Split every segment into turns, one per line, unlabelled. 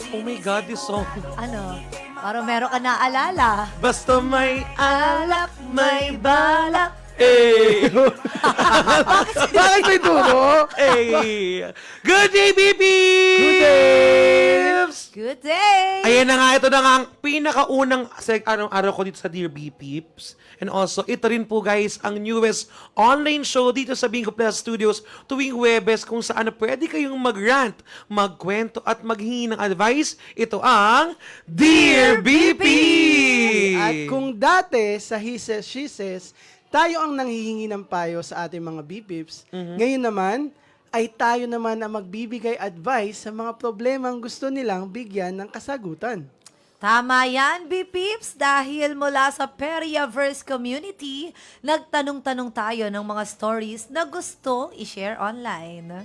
Oh my God, this song.
Ano? Parang meron ka naaalala.
Basta may alak, may balak.
Eh! Bakit may turo?
Hey! Good day, BB!
Good day!
Good day!
Ayan na nga, ito na nga ang pinakaunang araw ko dito sa Dear B Peeps. And also, ito rin po guys, ang newest online show dito sa Bingo Plus Studios tuwing Huwebes kung saan pwede kayong mag-rant, magkwento at maghingi ng advice. Ito ang Dear BP!
At kung dati sa He Says, She Says, tayo ang nanghihingi ng payo sa ating mga B-Pips, ngayon naman, ay tayo naman ang magbibigay advice sa mga problemang gusto nilang bigyan ng kasagutan.
Tama yan, B-Peeps, dahil mula sa Periaverse community, nagtanong-tanong tayo ng mga stories na gusto i-share online.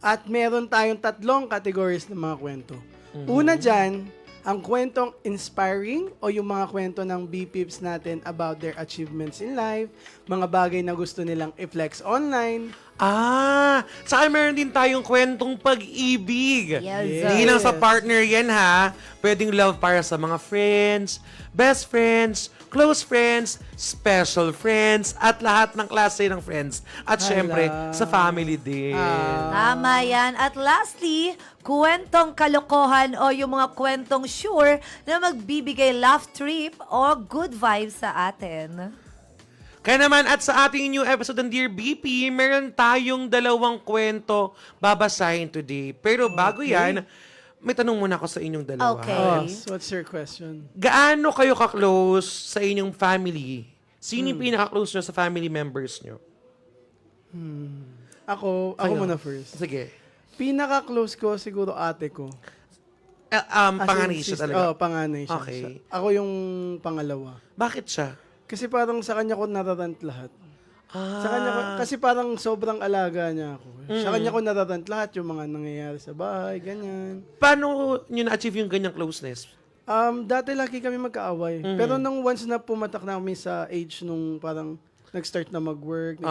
At meron tayong 3 categories ng mga kwento. Una dyan, ang kwentong inspiring o yung mga kwento ng B-Pips natin about their achievements in life, mga bagay na gusto nilang i-flex online.
Saka meron din tayong kwentong pag-ibig.
Yes,
Hindi lang sa partner yan ha. Pwedeng love para sa mga friends, best friends, close friends, special friends, at lahat ng klase ng friends. At syempre, sa family din.
Tama yan. At lastly, kwentong kalokohan o yung mga kwentong sure na magbibigay laugh trip o good vibes sa atin.
Kaya naman, at sa ating new episode ng Dear BP, meron tayong 2 kwento babasahin today. Pero bago yan, may tanong muna ako sa inyong dalawa.
Okay.
What's your question?
Gaano kayo ka-close sa inyong family? Sino yung pinaka-close nyo sa family members nyo?
Ako
Kayo.
muna first.
Sige.
Pinaka-close ko siguro ate ko. As
Panganay
in
siya
sister.
talaga.
Oo, panganay siya.
Okay.
Ako yung pangalawa.
Bakit siya?
Kasi parang sa kanya ko nararant lahat. Sa kanya ko, kasi parang sobrang alaga niya ako. Sa kanya ko nararant lahat, yung mga nangyayari sa bahay, ganyan.
Paano nyo na-achieve yung ganyang closeness?
Dati lagi kami magkaaway. Pero nung once na pumatak na kami sa age nung parang nag-start na mag-work,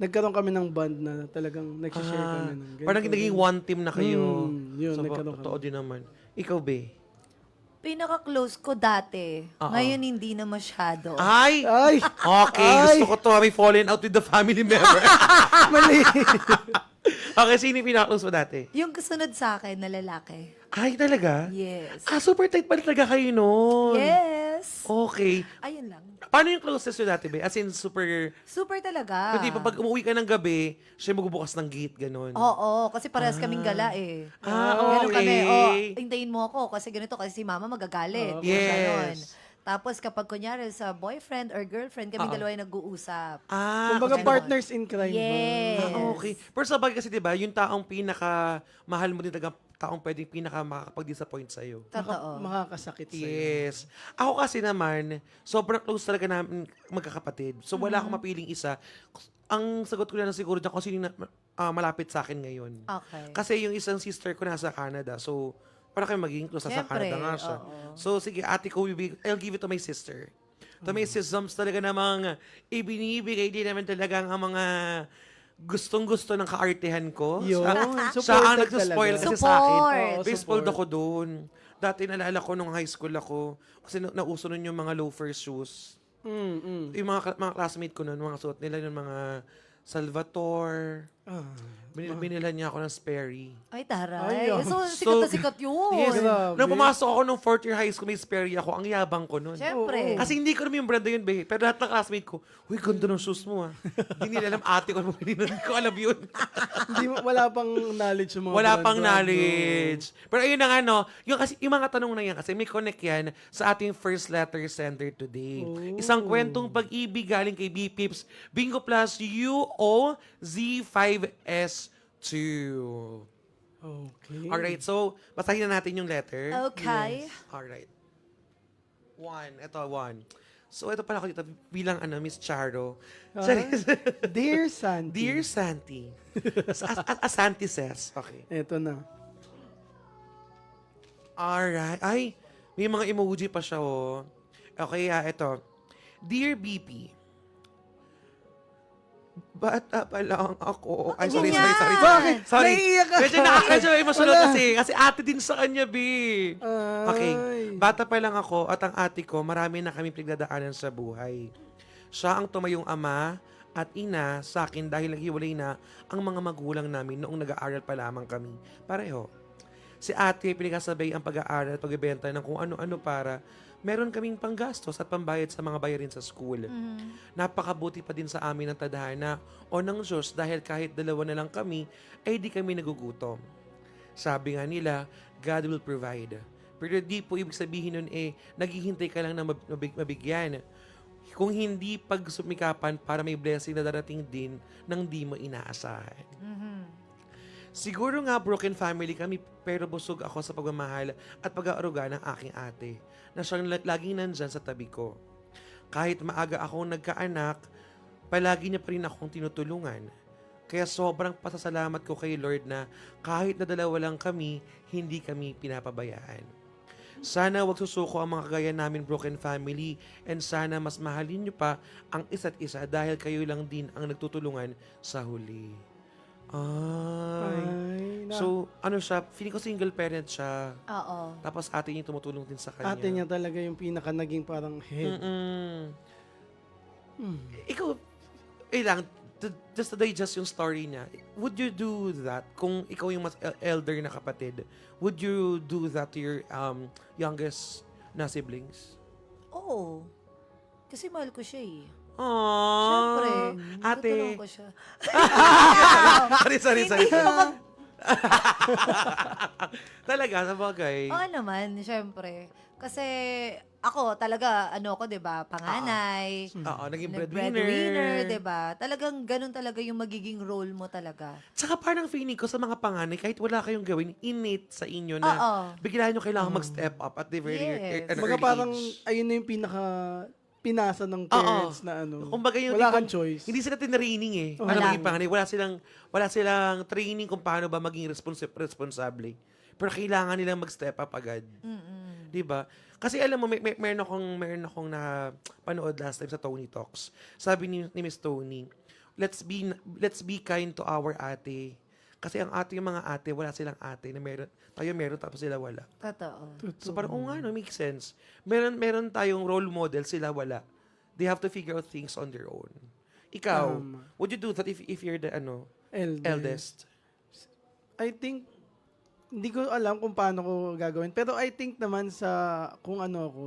nagkaroon kami ng bond na talagang nag-share kami ng ganito.
Parang naging one team na kayo.
Yun,
So,
nagkaroon
totoo din naman. Ikaw, Be?
Pinaka-close ko dati. Ngayon hindi na masyado.
Ay!
Ay!
Okay,
Ay!
gusto ko to. May fallen out with the family member.
Mali!
Okay, sino yung pinaka-close mo dati?
Yung kasunod sa akin na lalaki.
Ay, talaga?
Yes.
Super tight pala talaga kayo noon.
Yes.
Okay.
Ayun lang.
Paano yung closest nyo dati, Be? As in, super...
Super talaga.
Hindi pa pag umuwi ka ng gabi, siya magbubukas ng gate, ganun.
Oo, kasi parehas kaming gala eh.
Ah,
Ganun
okay.
kami, hintayin mo ako kasi ganito, kasi si mama magagalit.
Yes.
Ganon. Tapos kapag kunyari sa boyfriend or girlfriend, kami dalawa yung nag-uusap.
Kumbaga
okay.
partners in crime.
Yes.
Okay. Pero sa bagay kasi, di ba, yung taong pinaka-mahal mo din talaga, taong pwedeng pinaka-makakapag-disappoint sa'yo.
Totoo.
Makakasakit sa'yo.
Yes. Ako kasi naman, sobrang close talaga namin magkakapatid. So, wala akong mapiling isa. Ang sagot ko na lang siguro dyan kung sino yung malapit sa akin ngayon.
Okay.
Kasi yung isang sister ko nasa Canada. So, para kayo maging close. Nasa
Siyempre,
Canada nga siya.
oo.
So, sige, ate ko, I'll give it to my sister. To my sisters talaga namang ibinibigay din naman talaga ang mga gustong-gusto ng kaartehan ko.
Yun.
Siya ang
Supported
nagsuspoil
talaga.
kasi sa akin.
Support.
Baseball
Support.
ako doon. Dati naalala ko nung high school ako, kasi nauso nun yung mga loafers shoes. Yung mga classmate ko nun, mga suot nila yung mga Salvatore. Binila niya ako ng Sperry.
Ay, taray.
Ay,
So, sikat na sikat yun.
Yes.
Grabe.
Nung pumasok ako nung 4th year high school, may Sperry ako. Ang yabang ko nun.
Siyempre.
Kasi hindi ko naman yung brand na yun, be. Pero lahat ng classmate ko, uy, ganda ng shoes mo, ah. Hindi nila alam, ate ko, hindi ko alam yun.
Wala pang knowledge yung mga
Wala
brand,
pang
brand,
knowledge. Pero ayun na nga, no, yung mga tanong na yan, kasi may connect yan sa ating first letter sender today. Isang kwentong pag-ibig galing kay B-Pips, Bingo Plus UOZ5S2.
Okay.
Alright, so, basahin na natin yung letter.
Okay.
Alright. 1. Ito, 1. So, ito pala ako dito bilang Miss Charo.
Dear Santi.
Dear Santi. As Santi says. Okay.
Eto na.
Alright. Ay, may mga emoji pa siya, oh. Okay, ito. Dear BP, bata pa lang ako. Ay,
Bakit
sorry.
ganyan?
Bakit?
Sorry.
Naiiyak ka.
Medyo emotional
Wala.
kasi. Kasi ate din sa kanya, B. Okay.
Ay.
Bata pa lang ako at ang ate ko, marami na kami pinagdadaanan sa buhay. Siya ang tumayong ama at ina sa akin dahil naghiwalay na ang mga magulang namin noong nag-aaral pa lamang kami. Pareho. Si ate pinagkasabay ang pag-aaral at pagbebenta ng kung ano-ano para meron kaming panggastos at pambayad sa mga bayarin sa school. Napakabuti pa din sa amin ng tadhana o ng Diyos dahil kahit dalawa na lang kami, ay di kami nagugutom. Sabi nga nila, God will provide. Pero di po ibig sabihin nun naghihintay ka lang na mabigyan. Kung hindi pagsumikapan para may blessing na darating din nang di mo inaasahan. Siguro nga broken family kami pero busog ako sa pagmamahal at pag-aaruga ng aking ate na siyang laging nandyan sa tabi ko. Kahit maaga akong nagkaanak, palagi niya pa rin akong tinutulungan. Kaya sobrang pasasalamat ko kay Lord na kahit na dalawa lang kami, hindi kami pinapabayaan. Sana wag susuko ang mga kagaya namin broken family and sana mas mahalin niyo pa ang isa't isa dahil kayo lang din ang nagtutulungan sa huli. Ay. So, ano siya, feeling ko single parent siya.
Oo.
Tapos ate niya tumutulong din sa kanya.
Ate niya talaga yung pinaka naging parang head.
Ikaw, lang, just to digest yung story niya, would you do that kung ikaw yung mas elder na kapatid? Would you do that to your youngest na siblings?
Oo. Kasi mahal ko siya eh.
Aww.
Siyempre.
Ate.
Tutulungan ko siya.
sorry.
Hindi ko
Talaga, sa bagay.
Oo naman, syempre. Kasi ako talaga, di ba, panganay.
Oo, naging
breadwinner,
breadwinner.
di ba? Talagang ganun talaga yung magiging role mo talaga.
Tsaka parang feeling ko sa mga panganay, kahit wala kayong gawin, innate sa inyo na
Oo.
bigla nyo kailangan mag-step up at the very
Yes.
an
Kumbaga
early
parang,
age.
ayun na yung pinaka pinasa ng parents na ano.
Kumbaga yung
wala
tipong-
kang choice.
Hindi sila tinraining eh.
Oh.
Ano
Wala.
maging panganay. Wala silang training kung paano ba maging responsable. Pero kailangan nilang mag-step up agad. Di ba? Kasi alam mo, meron akong na panood last time sa Tony Talks. Sabi ni Miss Tony, let's be kind to our ate. Kasi ang yung mga ate, wala silang ate na tayo meron tapos sila wala.
Totoo.
So parang, nga, no, makes sense. Meron tayong role model, sila wala. They have to figure out things on their own. Ikaw, would you do that if you're the eldest?
I think, hindi ko alam kung paano ko gagawin. Pero I think naman kung ano ako,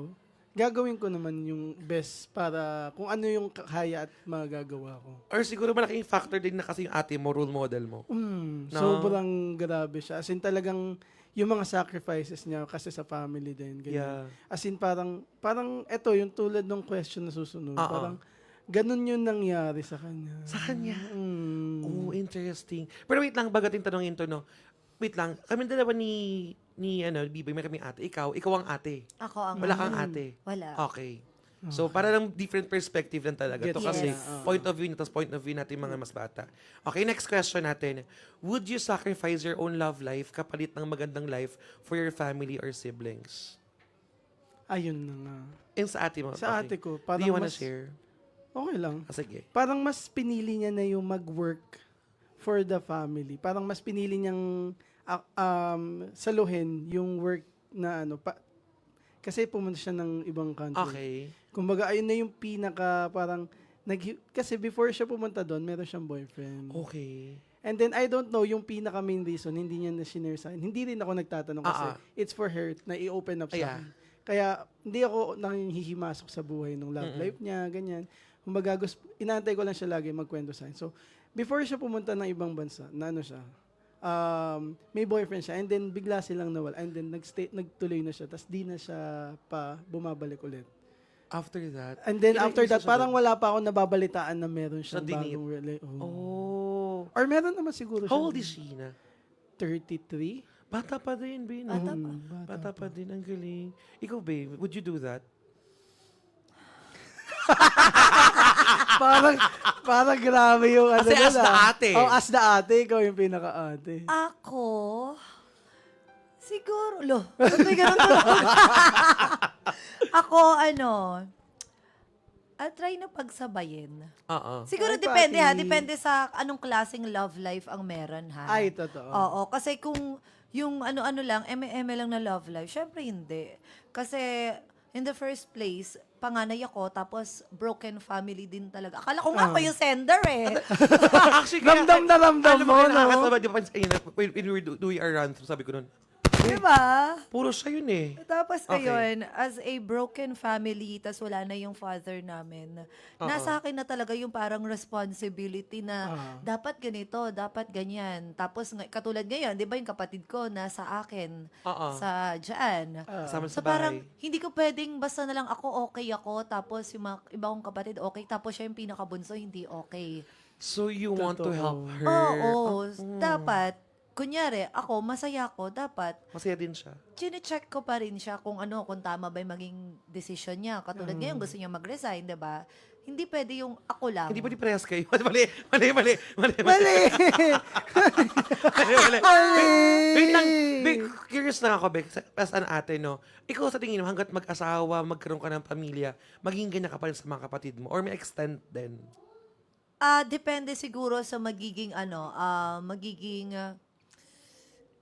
gagawin ko naman yung best para kung ano yung kaya at magagawa ko.
Or siguro malaking factor din na kasi yung ate mo, role model mo. No?
Sobrang grabe siya. As in talagang yung mga sacrifices niya kasi sa family din.
Yeah.
Ganyan. As in parang eto yung tulad ng question na susunod.
Oo.
Parang ganun yung nangyari sa kanya.
Sa kanya?
Mm.
Oh, interesting. Pero wait lang, bagating tanongin to, no? Wait lang, kami dalawa ni Biboy, may kaming ate. Ikaw ang ate.
Ako ang
Wala kang ate.
Wala.
Okay. So, para lang different perspective lang talaga.
Gets
To kasi,
Yes.
point of view niya, tapos point of view natin mga mas bata. Okay, next question natin. Would you sacrifice your own love life kapalit ng magandang life for your family or siblings?
Ayun na nga.
Yung sa ate mo.
Sa
okay.
ate ko,
Do
parang
you wanna
mas,
share?
okay lang.
Sige.
Parang mas pinili niya na yung mag-work for the family. Parang mas pinili niyang saluhin yung work na kasi pumunta siya ng ibang country.
Okay.
Kumbaga, ayun na yung pinaka parang, kasi before siya pumunta doon, meron siyang boyfriend.
Okay.
And then, I don't know, yung pinaka main reason, hindi niya na shinare sa akin. Hindi rin ako nagtatanong kasi it's for her na i-open up sa
Yeah.
akin. Kaya, hindi ako nanghihimasok sa buhay ng love life niya, ganyan. Kumbaga, inaantay ko lang siya lagi magkwento sa akin. So, before siya pumunta ng ibang bansa, may boyfriend siya, and then bigla silang nawala, and then nagtuloy na siya, tapos di na siya pa bumabalik ulit.
After that?
And then
Ilan
after
yung
that,
susunod?
parang wala pa ako nababalitaan na meron siyang
Na dinate?
bagong relationship.
Oh.
Or meron naman siguro siya.
How old is she na?
33?
Bata pa din, Bin.
Bata pa.
Bata pa din, ang galing. Ikaw, babe, would you do that?
Parang grabe yung
Kasi as the ate.
Oh, as the ate, ikaw yung pinaka-ate.
Ako, siguro, ba't may ganun tulog? Ako, try na pagsabayin.
Oo.
Siguro
Ay,
depende
Pati.
depende sa anong klaseng love life ang meron ha.
Ay, totoo.
Oo, kasi kung yung ano-ano lang, eme-eme lang na love life, syempre hindi. Kasi in the first place, panganay ako, tapos broken family din talaga. Akala ko nga ako yung sender eh.
Actually, kaya,
Ramdam na ramdam
alam
mo,
kaya
no?
nakakatawa, di ba, when we were doing our run through, sabi ko nun,
Diba?
puro siya yun eh.
Tapos
Okay.
ayun, as a broken family, tas wala na yung father namin, nasa akin na talaga yung parang responsibility na dapat ganito, dapat ganyan. Tapos katulad ngayon, di ba yung kapatid ko nasa akin, sa dyan.
Kasama
So
sa
parang
bahay.
hindi ko pwedeng basta na lang ako okay ako, tapos yung mga iba kong kapatid okay, tapos siya yung pinakabunso hindi okay.
So you want to
Totoo.
help her.
Oo, dapat, kunyari, ako, masaya ako, dapat,
Masaya din siya.
chine-check ko pa rin siya kung tama ba yung maging decision niya. Katulad ngayon, gusto niya mag-resign, di ba? Hindi pwede yung ako lang.
Hindi ba di parehas kayo? Mali.
Mali!
Wait lang. Curious lang ako, Bek. As an ate, no? Ikaw sa tingin mo, hanggat mag-asawa, magkaroon ka ng pamilya, maging ganyan ka pa rin sa mga kapatid mo? Or may extent din?
Depende siguro sa magiging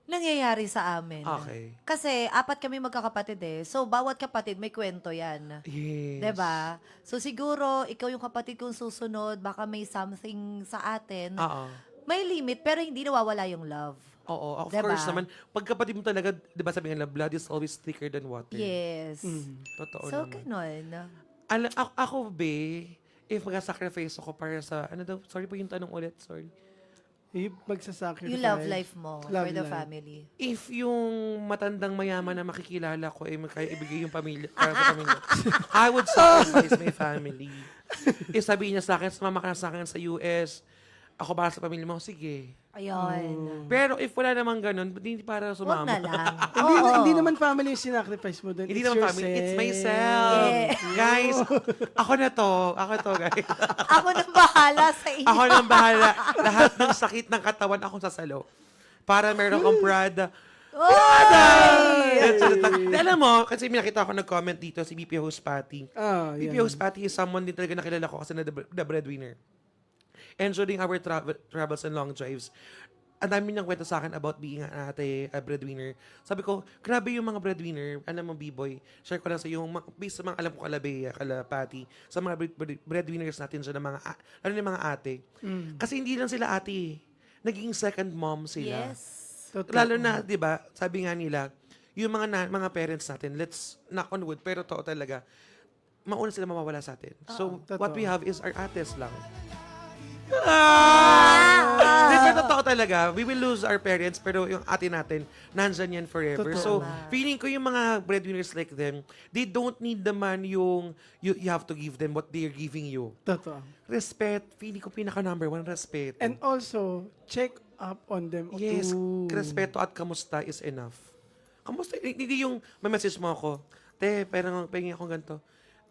nangyayari sa amin.
Okay.
Kasi 4 kami magkakapatid eh. So, bawat kapatid may kwento yan.
Yes.
'Di ba? So, siguro, ikaw yung kapatid kong susunod, baka may something sa atin.
Oo.
May limit, pero hindi nawawala yung love.
Oo, of
Diba?
course naman. Pag kapatid mo talaga, di ba sabi nga, blood is always thicker than water.
Yes.
Totoo
So,
naman.
ganun.
Ako, be, if mag-sacrifice ako para sa, ano daw, sorry po yung tanong ulit, sorry.
Yung magsasacrifice.
Yung love life mo
Love
for the
life.
family.
If yung matandang mayaman na makikilala ko, kaya ibigay yung pamilya, para sa pamilya, I would sacrifice my family. If sabihin niya sa akin, sumama ka na sa akin sa US, ako para sa pamilya mo, sige.
Ayun.
Pero if wala namang ganun, hindi para
Huwag
sumama.
na lang.
Hindi,
Oo.
hindi naman family yung sinacrifice mo doon.
Hindi
It's
naman
yourself.
family, it's myself. Guys, ako na to. Ako to, guys.
Ako na bahala sa inyo.
Ako nang bahala. Lahat ng sakit ng katawan, akong sasalo. Para meron kang Prada. Alam mo, kasi may nakita ako nag-comment dito, si BP Host Patty. BP
yan.
Host Patty is someone din talaga nakilala ko kasi na the breadwinner. And during our travels and long drives, ang dami niyang kwento sa akin about being an ate, a breadwinner. Sabi ko, grabe yung mga breadwinner. Alam mo, B-boy, share ko lang sa iyo, based sa mga alam ko kalapati, sa mga breadwinners natin dyan, lalo na yung mga ate. Kasi hindi lang sila ate, naging second mom sila.
Yes.
Totoo.
Lalo na, di ba, sabi nga nila, yung mga parents natin, let's knock on wood, pero totoo talaga, mauna sila mawawala sa atin. So, what we have is our ates lang. Pero totoo talaga, we will lose our parents, pero yung ate natin, nandyan yan forever. So,
Totoo.
feeling ko yung mga breadwinners like them, they don't need naman yung, you have to give them what they're giving you.
Totoo.
Respect, feeling ko pinaka number 1, respeto.
And also, check up on them.
Yes,
too.
respeto at kamusta is enough. Kamusta, hindi yung may message mo ako, te, parang pahingin ako ganito.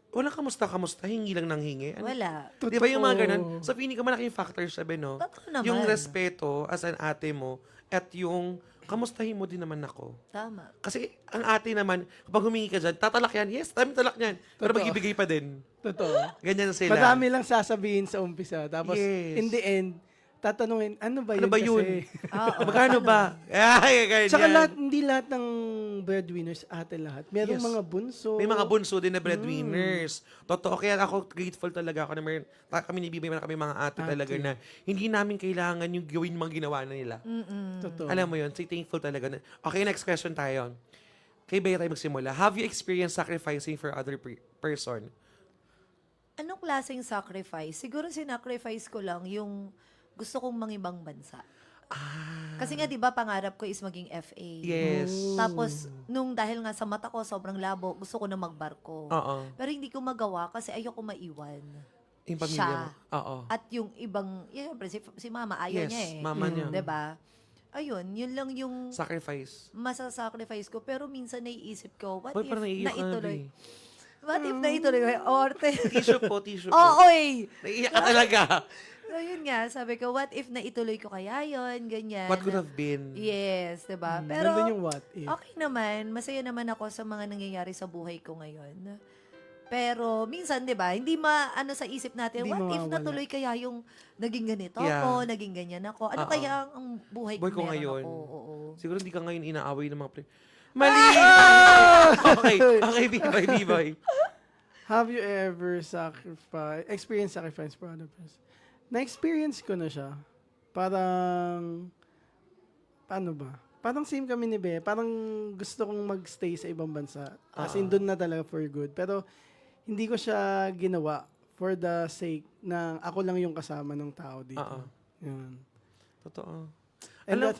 Walang kamusta, hingi lang ng hingi.
Wala.
Di ba yung mga ganun?
Totoo.
So, feeling ko malaking factor siya, no?
Totoo naman.
Yung respeto as an ate mo at yung kamustahin mo din naman ako.
Tama.
Kasi ang ate naman, kapag humingi ka dyan, tatalak yan. Yes, talak yan. Pero
Totoo.
mag-ibigay pa din.
Totoo.
Ganyan sila.
Madami lang sasabihin sa umpisa. Tapos,
Yes.
in the end, tatanungin, ano ba
Ano
yun
ba yun?
kasi?
Magkano ba? Ay, ganyan.
Saka hindi lahat ng breadwinners ate lahat. Merong
Yes.
mga bunso.
May mga bunso din na breadwinners. Totoo, kaya ako grateful talaga ako na kami ni Bibi, meron kami mga ate talaga na hindi namin kailangan yung gawin mga ginawa na nila.
Totoo.
Alam mo yun, so thankful talaga. Okay, next question tayo. Kay Bea tayo magsimula. Have you experienced sacrificing for other person?
Anong klaseng sacrifice? Siguro sinacrifice ko lang yung gusto kong mangibang bansa. Kasi nga 'di ba pangarap ko is maging FA.
Yes.
Tapos nung dahil nga sa mata ko sobrang labo, gusto ko na magbarko.
Oo.
Pero hindi ko magawa kasi ayoko maiwan.
Yung pamilya
Siya.
mo. Oo.
At yung ibang, siyempre si mama ayaw
Yes,
niya eh.
mama niya.
'Di ba? Ayun, yun lang yung
Sacrifice.
masasacrifice ko. Pero minsan naiisip ko, what
Hoy,
if
parang naiiyak ka na,
naituloy?
Bea.
What if naituloy ko? Orte.
Tissue po, tissue po.
Oo, oy!
Naiiyak ka talaga.
So, yun nga, sabi ko, what if naituloy ko kaya yun, ganyan.
What could have been?
Yes, diba? Pero,
Nandun yung what if.
okay naman, masaya naman ako sa mga nangyayari sa buhay ko ngayon. Pero minsan, 'di ba, hindi ano sa isip natin,
Hindi
what if
mawawala.
natuloy kaya yung naging ganito
Yeah.
ako, naging ganyan ako? Ano
Oo.
kaya ang buhay
Boy ko
meron
ngayon.
ako? Oo.
Siguro hindi ka ngayon inaaway ng mga Mali! Okay, okay, B-boy.
Have you ever experienced sacrifice for other person? Na-experience ko na siya. Parang, paano ba? Parang same kami ni Be. Parang gusto kong magstay sa ibang bansa. As in, doon na talaga for good. Pero, hindi ko siya ginawa for the sake na ako lang yung kasama ng tao dito. Yan.
Totoo.
And
Alam-
that,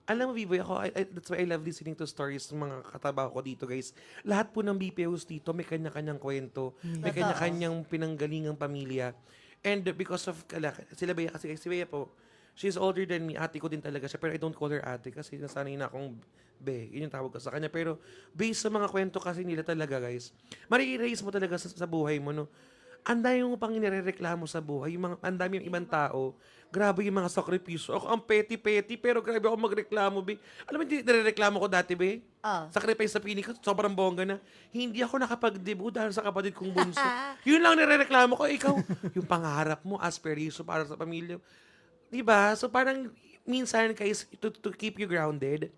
Alam mo, B-boy, that's why I love listening to stories ng mga katabaho ko dito, guys. Lahat po ng BPOs dito, may kanya-kanyang kwento. May
Totoo.
kanya-kanyang pinanggalingang pamilya. And because of, sila Bea, kasi si Bea po, she's older than me. Ate ko din talaga siya. Pero I don't call her ate kasi nasanay na akong Be. Yun yung tawag ko sa kanya. Pero based sa mga kwento kasi nila talaga, guys, ma-raise mo talaga sa buhay mo, no? Ang dami mo pang nirereklamo sa buhay. Ang dami yung ibang tao. Grabe yung mga sakripisyo. Ako ang petty-petty, pero grabe ako magreklamo, Be. Alam mo, hindi nirereklamo ko dati, Be? Sacrifice sa pili ko, sobrang bongga na. Hindi ako nakapag-debut dahil sa kapatid kong bunso. Yun lang nirereklamo ko. Ikaw, yung pangarap mo, aspiration para sa pamilya. Diba? So parang minsan, guys, to keep you grounded,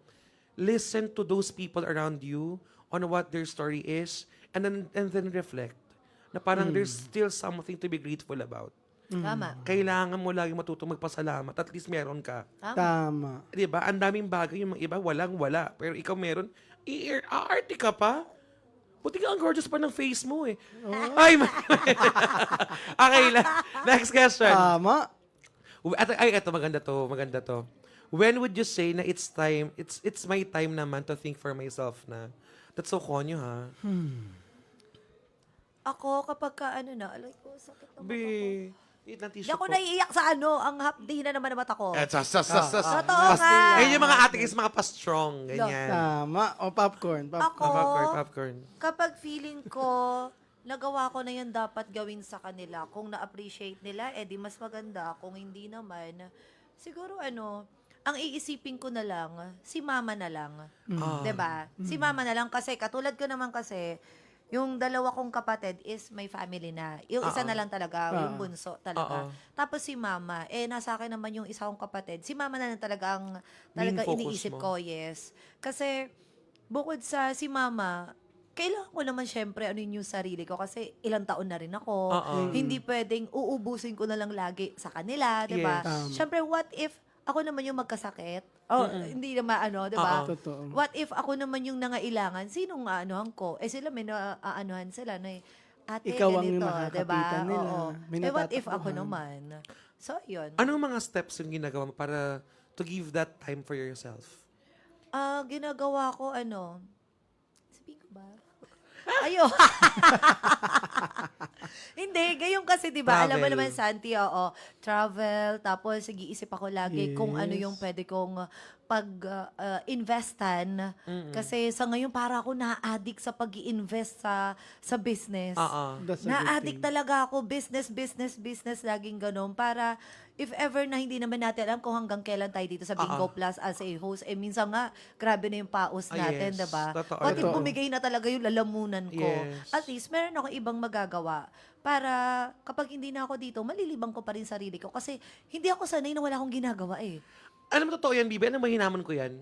listen to those people around you on what their story is, and then reflect na parang there's still something to be grateful about.
Tama.
Kailangan mo lagi matutong magpasalamat. At least meron ka.
tama.
Di ba? Ang daming bagay. Yung mga iba, wala. Pero ikaw meron. Aarte ka pa. Buti ka ang gorgeous pa ng face mo eh. Ay, okay, next question.
Tama.
Eto, maganda to. When would you say na it's my time naman to think for myself na? That's so konyo, ha?
Ako, kapag ka, alay ko, sakit na mata ko.
Be, eat ng
Hindi
tissue
ako
po.
naiiyak sa ang hapdi na naman ng mata ko. Totoo
Pas-
nga.
Ayun yung mga ate guys, mga pa-strong. Ganyan.
Tama. O popcorn.
Ako,
Popcorn.
kapag feeling ko, nagawa ko na yan dapat gawin sa kanila. Kung na-appreciate nila, di mas maganda. Kung hindi naman, siguro ang iisipin ko na lang, si mama na lang.
Ah.
'Di ba? Si mama na lang kasi, katulad ko naman kasi, yung dalawa kong kapatid is may family na. Yung isa na lang talaga, yung bunso talaga. Tapos si mama, nasa akin naman yung isa kong kapatid. Si mama na lang talaga ang
Main focus
iniisip
mo.
ko, yes. Kasi, bukod sa si mama, kailangan ko naman syempre yung sarili ko kasi ilang taon na rin ako. Hindi pwedeng uubusin ko na lang lagi sa kanila, 'di ba?
Yes.
Tama.
Syempre, what if ako naman yung magkasakit? Hindi naman 'di ba?
Totoo.
What if ako naman yung nangailangan? Sinong aanohan ko? Sila may naaanuhan sila na ate,
Ikaw ang
ganito,
nakakapitan
diba?
nila.
Oo.
May
What if ako
natatakbuhan.
naman? So, yun.
Anong mga steps yung ginagawa mo para to give that time for yourself?
Ginagawa ko, sabihin ko ba? Ayo. Hindi, gayon kasi 'di ba? Alam mo
Travel.
naman Santi, oo. Travel, tapos nag-iisip ako lagi kung ano
Yes.
yung pwede kong investan kasi sa ngayon para ako na-addict sa pag-i-invest sa business.
That's a good
Na-addict
thing.
talaga ako, business, laging ganun. Para if ever na hindi naman natin alam kung hanggang kailan tayo dito sa Bingo Plus as a host, minsan nga, grabe na yung paus natin,
Yes.
diba?
Totoo.
What if
Totoo.
bumigay na talaga yung lalamunan ko?
Yes.
At least, meron ako ibang magagawa para kapag hindi na ako dito, malilibang ko pa rin sarili ko. Kasi hindi ako sanay na wala akong ginagawa eh.
Alam mo, totoo yan, Bibi. Alam mo, hinamon ko yan.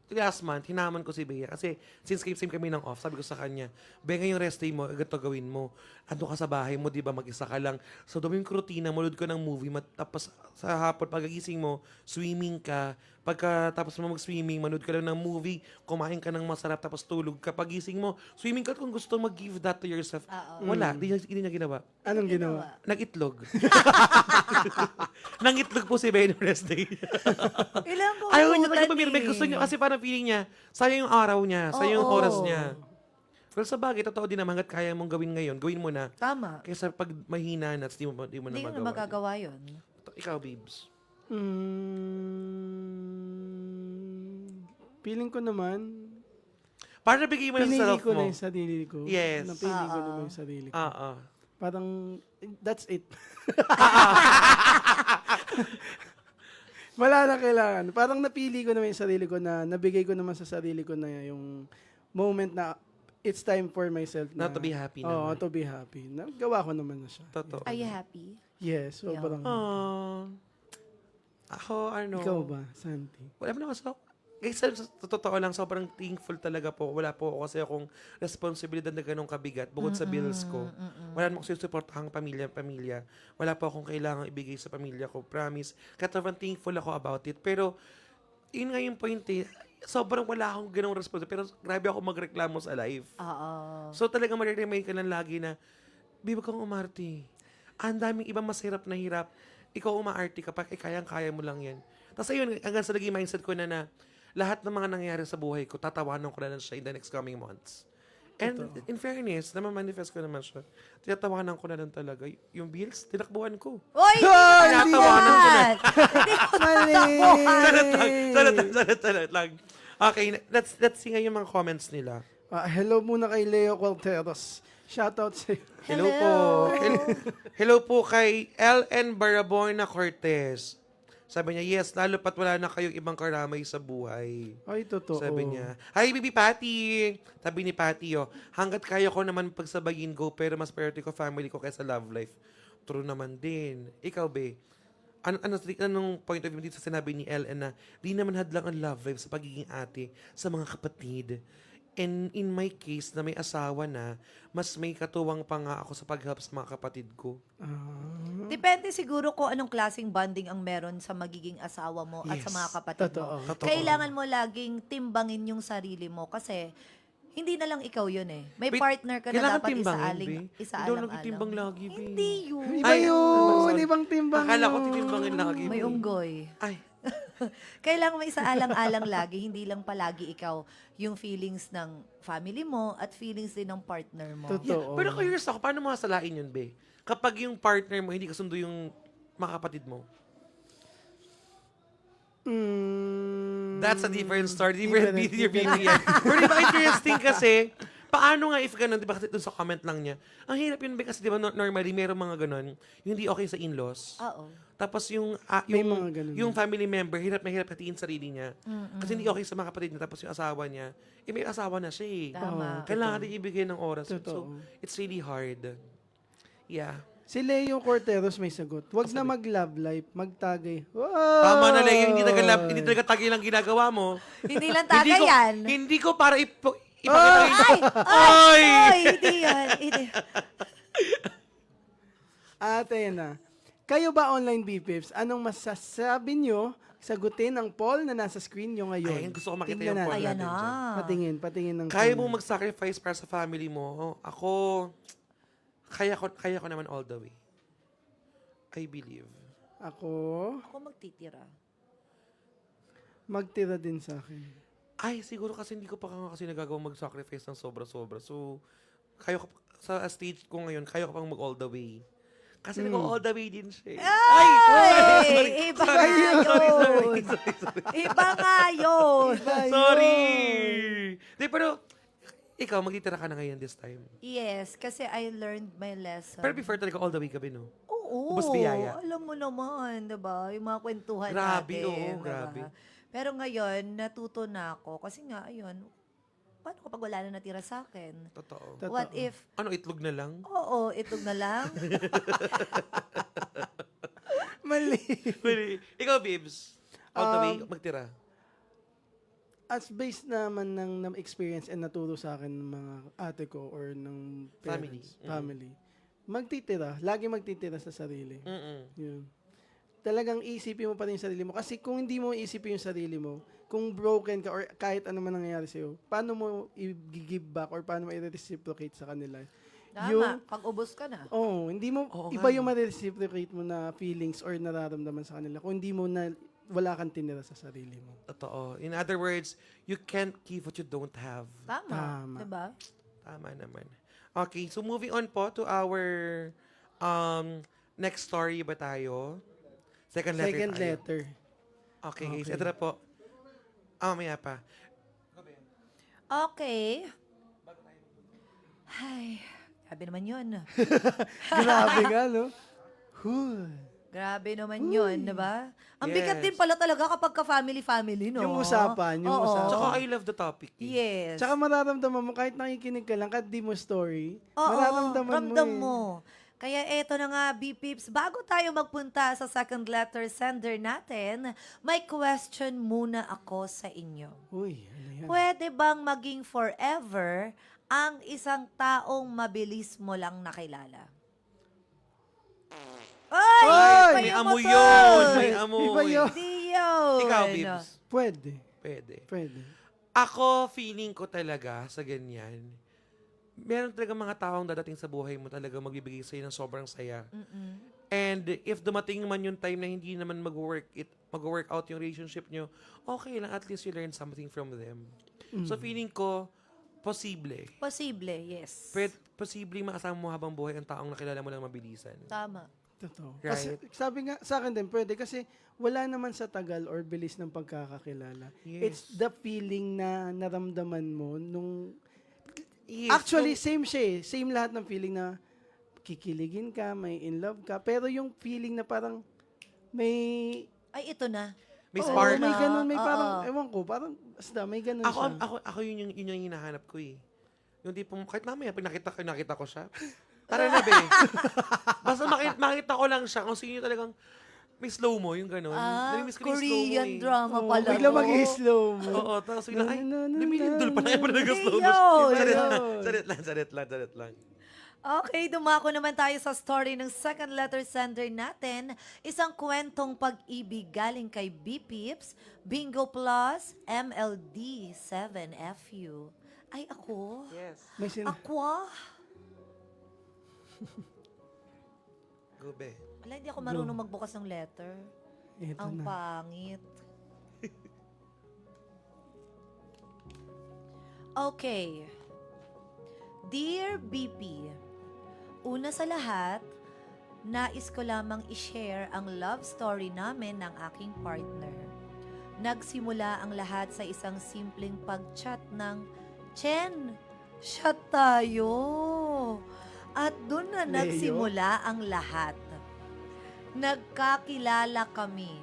Last month, hinaman ko si Bea. Kasi since same kami ng off, sabi ko sa kanya, Bea, ngayong rest day mo, ganito gawin mo. Ando ka sa bahay mo, di ba, mag-isa ka lang. So, gawin ko routine, manood ko ng movie. Tapos sa hapon, pagagising mo, swimming ka. Pagkatapos mo mag-swimming, manood ka lang ng movie, kumain ka ng masarap, tapos tulog ka. Pagising mo, swimming ka kung gusto mag-give that to yourself. Wala, hindi niya ginawa.
Anong ginawa?
Nag-itlog. Nang-itlog po si Bea ng rest day.
Ilang ko
Ayaw niya talaga pumirme. Gusto niya kasi parang feeling niya, sayang yung araw niya, sayang yung
Oo.
oras niya. Pero sa bagay, totoo din naman, hanggat kaya mong gawin ngayon, gawin mo na.
Tama.
Kaysa pag mahina na, di mo na
Hindi ko na
magawa.
magagawa yun.
Ikaw, babes.
Feeling ko naman,
Para nabigay mo na sa
pinili
self
ko
mo.
na yung sarili ko.
Yes.
Napili ko naman yung sarili ko. Parang, that's it. Wala na kailangan. Parang napili ko naman yung sarili ko na nabigay ko naman sa sarili ko na yung moment na it's time for myself na...
Not to be happy
Oo,
naman.
to be happy. Nagawa ko naman na siya.
Totoo.
Are you happy?
Yes, sobrang.
Ako, ano...
Ikaw ba, Santi?
Wala mo na kasi guys, sa totoo lang, sobrang thankful talaga po. Wala po ako kasi akong responsibilidad na ganong kabigat bukod sa bills ko. Wala namang susuportahang pamilya. Wala po akong kailangang ibigay sa pamilya ko. Promise. Kaya sobrang thankful ako about it. Pero, yun nga yung point eh. Sobrang wala akong ganong responsibility. Pero grabe ako magreklamo sa life.
Oo.
So talagang mariremind ka lang lagi na, Bibi kang umarte. Ang daming ibang mas hirap na hirap. Ikaw umaarte ka pa, kayang-kaya mo lang yan. Tapos ayun, hanggang sa naging mindset ko na lahat ng mga nangyayari sa buhay ko, tatawanan ko na lang siya in the next coming months. And in fairness, manifest ko naman siya. Tinatawanan ko na lang talaga. Yung bills, tinakbuhan ko.
Uy!
Tinatawanan ko na.
Mali!
Salat lang. Okay, let's see nga yung mga comments nila.
Hello muna kay Leo Qualteros. Shoutout sa'yo.
Hello po. Hello po kay LN Barabona Cortez. Sabi niya, yes, lalo pat wala na kayong ibang karamay sa buhay.
Ay, totoo.
Sabi niya, hi, Bibi Patty. Sabi ni Patty, hanggat kaya ko naman pagsabayin go, pero mas priority ko family ko kaysa love life. True naman din. Ikaw, be, anong point of view dito sa sinabi ni LN na di naman hadlang ang love life sa pagiging ate sa mga kapatid? And in my case, na may asawa na, mas may katuwang pa nga ako sa pag-help sa mga kapatid ko.
Depende siguro kung anong klaseng bonding ang meron sa magiging asawa mo at sa
Yes.
mga kapatid
Totoo.
mo.
Totoo.
Kailangan mo laging timbangin yung sarili mo kasi hindi na lang ikaw yun eh. May
Wait,
partner ka na
kailangan
dapat
timbangin,
isaaling,
be. Hindi ako
isaalang-alang.
nagtitimbang lagi, be.
Hindi yun.
Iba
Ay,
yun!
sorry.
Ibang timbang
Akala ko
yun.
titimbangin lagi.
May unggoy.
Ay,
Kailangan may isaalang-alang lagi, hindi lang palagi ikaw yung feelings ng family mo at feelings din ng partner mo.
Totoo.
pero curious ako, paano mo masalain yun, be? Kapag yung partner mo, hindi kasundo yung mga kapatid mo. That's a different story. Different video yan. Pero di ba interesting kasi, paano nga if ganun, di ba kasi dun sa comment lang niya, ang hirap yun, be, kasi di ba normally, meron mga ganun, yung hindi okay sa in-laws.
Oo.
Tapos yung
May mga ganun.
yung family member, hirap na hirap hatiin sarili niya. Kasi hindi okay sa mga kapatid niya. Tapos yung asawa niya, may asawa na siya eh.
Tama.
Kailangan din ibigay ng oras. So,
Totoo.
it's really hard. Yeah.
Si Leo Corteros may sagot. Huwag na mag-love life, magtagay. Wow!
Tama na, Leo. Hindi talaga tagay lang ginagawa mo.
Hindi lang tagay yan.
Hindi ko para ipakita
Ay! Hindi yan. Hindi.
Ate na. Kayo ba online BPIPs? Anong masasabi nyo sagutin ang poll na nasa screen nyo ngayon?
Ay, gusto ko makita
Tingnan
yung poll
natin.
Ayan
natin dyan.
na.
Patingin ng
Kaya
poll.
mo mag-sacrifice para sa family mo. Ako, kaya ko naman all the way. I believe.
Ako,
Ako magtitira.
magtira din sa akin.
Ay, siguro kasi hindi ko pa kasi nagagawang mag-sacrifice ng sobra-sobra. So, kaya ko, sa stage ko ngayon, kaya ko pang mag all the way. Kasi nag-all the way din siya.
Ay!
Sorry.
Iba nga yun. Iba nga yun.
Sorry! Di, pero, ikaw, magtitira ka na ngayon this time.
Yes, kasi I learned my lesson.
Pero before talaga all the way ka ba, no?
Oo.
Ubus biyaya.
Alam mo naman, diba? Yung mga kwentuhan
Grabe,
natin.
oo,
diba?
grabe.
Pero ngayon, natuto na ako. Kasi nga, ayun, paano kapag wala na natira sa akin?
Totoo.
Totoo.
What if,
Ano, itlog na lang?
oo, itog na lang?
Mali.
Ikaw, Bibs. All the way, magtira.
As based naman ng experience and naturo sa akin ng mga ate ko or ng parents, family, magtitira. Lagi magtitira sa sarili. Yun. Talagang isipin mo pa rin yung sarili mo. Kasi kung hindi mo isipin yung sarili mo, kung broken ka or kahit ano man nangyayari sa'yo, paano mo i-give back or paano mo i-reciprocate sa kanila?
Tama, pag ubos ka na.
Hindi mo,
Oo
iba
nga,
yung ma-reciprocate mo na feelings or nararamdaman sa kanila kung hindi mo na, wala kang tinira sa sarili mo.
Totoo. In other words, you can't give what you don't have.
Tama.
Tama.
Diba?
Tama naman. Okay, so moving on po to our next story ba tayo? Second letter
Second
tayo.
letter.
Okay, guys.
Okay.
Ito na po. Mamaya pa.
Okay. Ay, sabi naman yun.
Grabe nga, no? Huh.
Grabe naman yun, di ba? Ang bigat
Yes.
din pala talaga kapag ka-family-family, no?
Yung usapan, yung
Oo.
usapan.
Tsaka I love the topic. Eh.
Yes.
Tsaka mararamdaman mo, kahit nakikinig ka lang, kahit di mo story,
Oo,
mararamdaman
ramdam
mo.
Kaya eto na nga, B-Pips, bago tayo magpunta sa second letter sender natin, may question muna ako sa inyo.
Uy, ano yan?
Pwede bang maging forever ang isang taong mabilis mo lang nakilala? Ay!
Ay!
May
iba
amoy
to!
yun! May amoy.
Iba yun.
Hindi yun.
Ikaw, Bibs.
Pwede.
Pwede. Ako, feeling ko talaga sa ganyan, meron talaga mga taong dadating sa buhay mo talaga magbibigay sa'yo ng sobrang saya. And if dumating man yung time na hindi naman mag-work out yung relationship nyo, okay lang, at least you learn something from them. So feeling ko, posible.
Posible, yes.
Posible makasama mo habang buhay ang taong nakilala mo lang mabilisan.
Tama.
Totoo.
Right.
Kasi, sabi nga, sa akin din, pwede. Kasi wala naman sa tagal or bilis ng pagkakakilala.
Yes.
It's the feeling na naramdaman mo nung...
Yes,
Actually, same siya eh. Same lahat ng feeling na kikiligin ka, may in love ka. Pero yung feeling na parang may...
Ay, ito na.
may
Oo,
spark.
may ganun, may
Oo.
parang, ewan ko, parang, basta may ganun siya.
Ako yun yung hinahanap ko eh. Yung tipong, kahit mamaya, nakita ko siya. Tara na, be. Basta makita ko lang siya kung sino talagang may slow-mo, yung gano'n. Nami-miss ko yung slow-mo
Korean
eh.
drama
Oo,
pala.
bigla
to.
mag-slow mo.
Oo, tapos bigla, ay,
Na, na, na,
lumilindol pa na yung nag-slow-mo.
Yun,
Sarit lang.
Okay, dumako naman tayo sa story ng second letter sender natin. Isang kwentong pag-ibig galing kay B-Pips, Bingo Plus, MLD 7FU. Ay, ako?
Yes.
May
Aqua?
Go, be.
Wala, hindi ako marunong magbukas ng letter.
Ito
Ang
na.
pangit. Okay. Dear BP, una sa lahat, nais ko lamang i-share ang love story namin ng aking partner. Nagsimula ang lahat sa isang simpleng pag-chat ng, Chen, chat tayo. At doon na
Leo?
nagsimula ang lahat. Nagkakilala kami.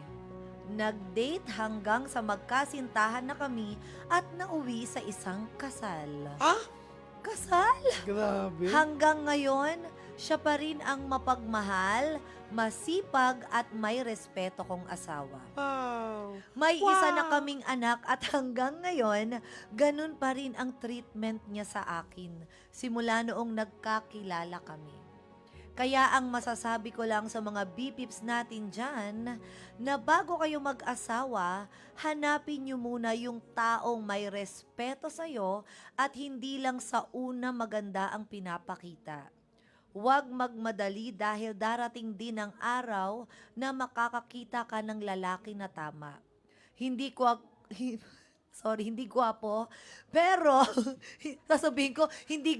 Nag-date hanggang sa magkasintahan na kami at nauwi sa isang kasal.
Ah?
Kasal?
Grabe.
Hanggang ngayon, siya pa rin ang mapagmahal, masipag at may respeto kong asawa.
Wow.
May isa na
Wow.
kaming anak at hanggang ngayon, ganun pa rin ang treatment niya sa akin simula noong nagkakilala kami. Kaya ang masasabi ko lang sa mga B-Pips natin dyan, na bago kayo mag-asawa, hanapin niyo muna yung taong may respeto sa'yo at hindi lang sa una maganda ang pinapakita. Huwag magmadali dahil darating din ang araw na makakakita ka ng lalaki na tama. Hindi hindi gwapo, pero sasabihin ko, hindi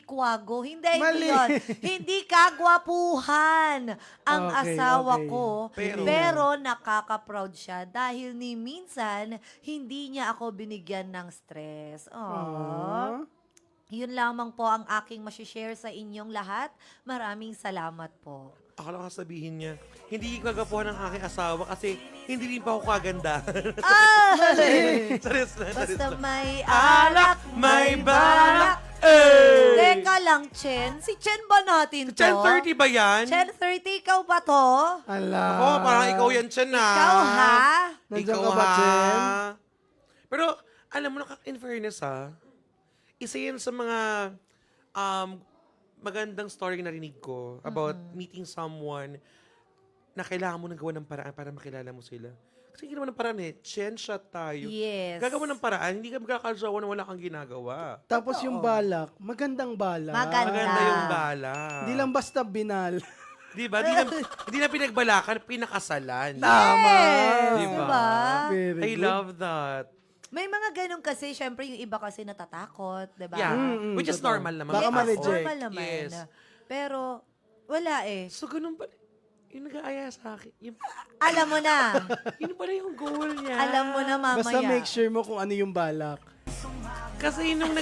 kwago, hindi
Mali.
yun. Hindi kagwapuhan ang
Okay,
asawa
okay.
ko,
Pero-
pero nakaka-proud siya dahil ni minsan hindi niya ako binigyan ng stress.
Aww.
Yun lamang po ang aking masishare sa inyong lahat. Maraming salamat po.
Ako lang sabihin niya, hindi kagapuhan ng aking asawa kasi hindi rin pa ako kaganda.
Ay!
Saris lang.
Basta may
Alak,
alak,
may balak. Eh!
Teka lang, Chen. Si Chen ba natin to?
10:30 ba yan?
Chen 30, ikaw ba to?
Ala.
Ako, parang ikaw yan, Chen, ha?
Ikaw, ha?
Nandiyan
Ikaw,
ka ba,
ha?
Chen?
Pero, alam mo, in fairness, ha? Isa yan sa mga magandang story na narinig ko about meeting someone na kailangan mo nang gawa ng paraan para makilala mo sila. Kasi ginawa ng paraan eh, shot tayo.
Yes.
Gagawa ng paraan, hindi ka magkakasawa na wala kang ginagawa.
Tapos yung balak, magandang balak.
Maganda.
Maganda yung bala.
Hindi lang basta binal.
Di ba? Hindi na pinagbalakan, pinakasalan.
Tama.
Yes,
Diba?
diba?
Very
I
good.
love that.
May mga ganun kasi, syempre yung iba kasi natatakot, diba?
Yeah. Which is
totoo.
normal naman.
Baka
Yes,
ma-reject.
normal naman.
Yes.
Pero, wala eh.
So, ganun pala. Yung nag-aaya sa akin.
Alam mo na.
Yun pala yung goal niya.
Alam mo na mamaya.
Basta make sure mo kung ano yung balak.
Kasi nung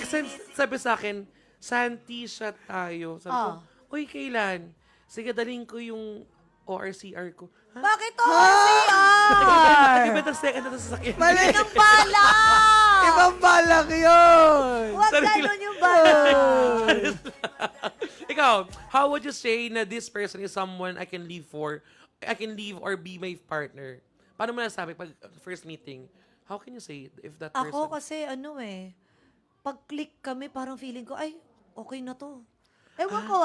sabi sa akin, Santi siya tayo. Sabi ko,
Oh.
uy, kailan? Sige, daling ko yung ORCR ko. Ha?
Bakit OCR?
Iba ng second na sasakyan.
Mali!
Ang bala!
Ibang balak yun!
Huwag
Sarili-
ganun yung bala.
Ikaw, how would you say na this person is someone I can live for, I can live or be my partner? Paano mo nasabi pag first meeting? How can you say if that person?
Ako kasi pag-click kami, parang feeling ko, ay, okay na to. Ewan ko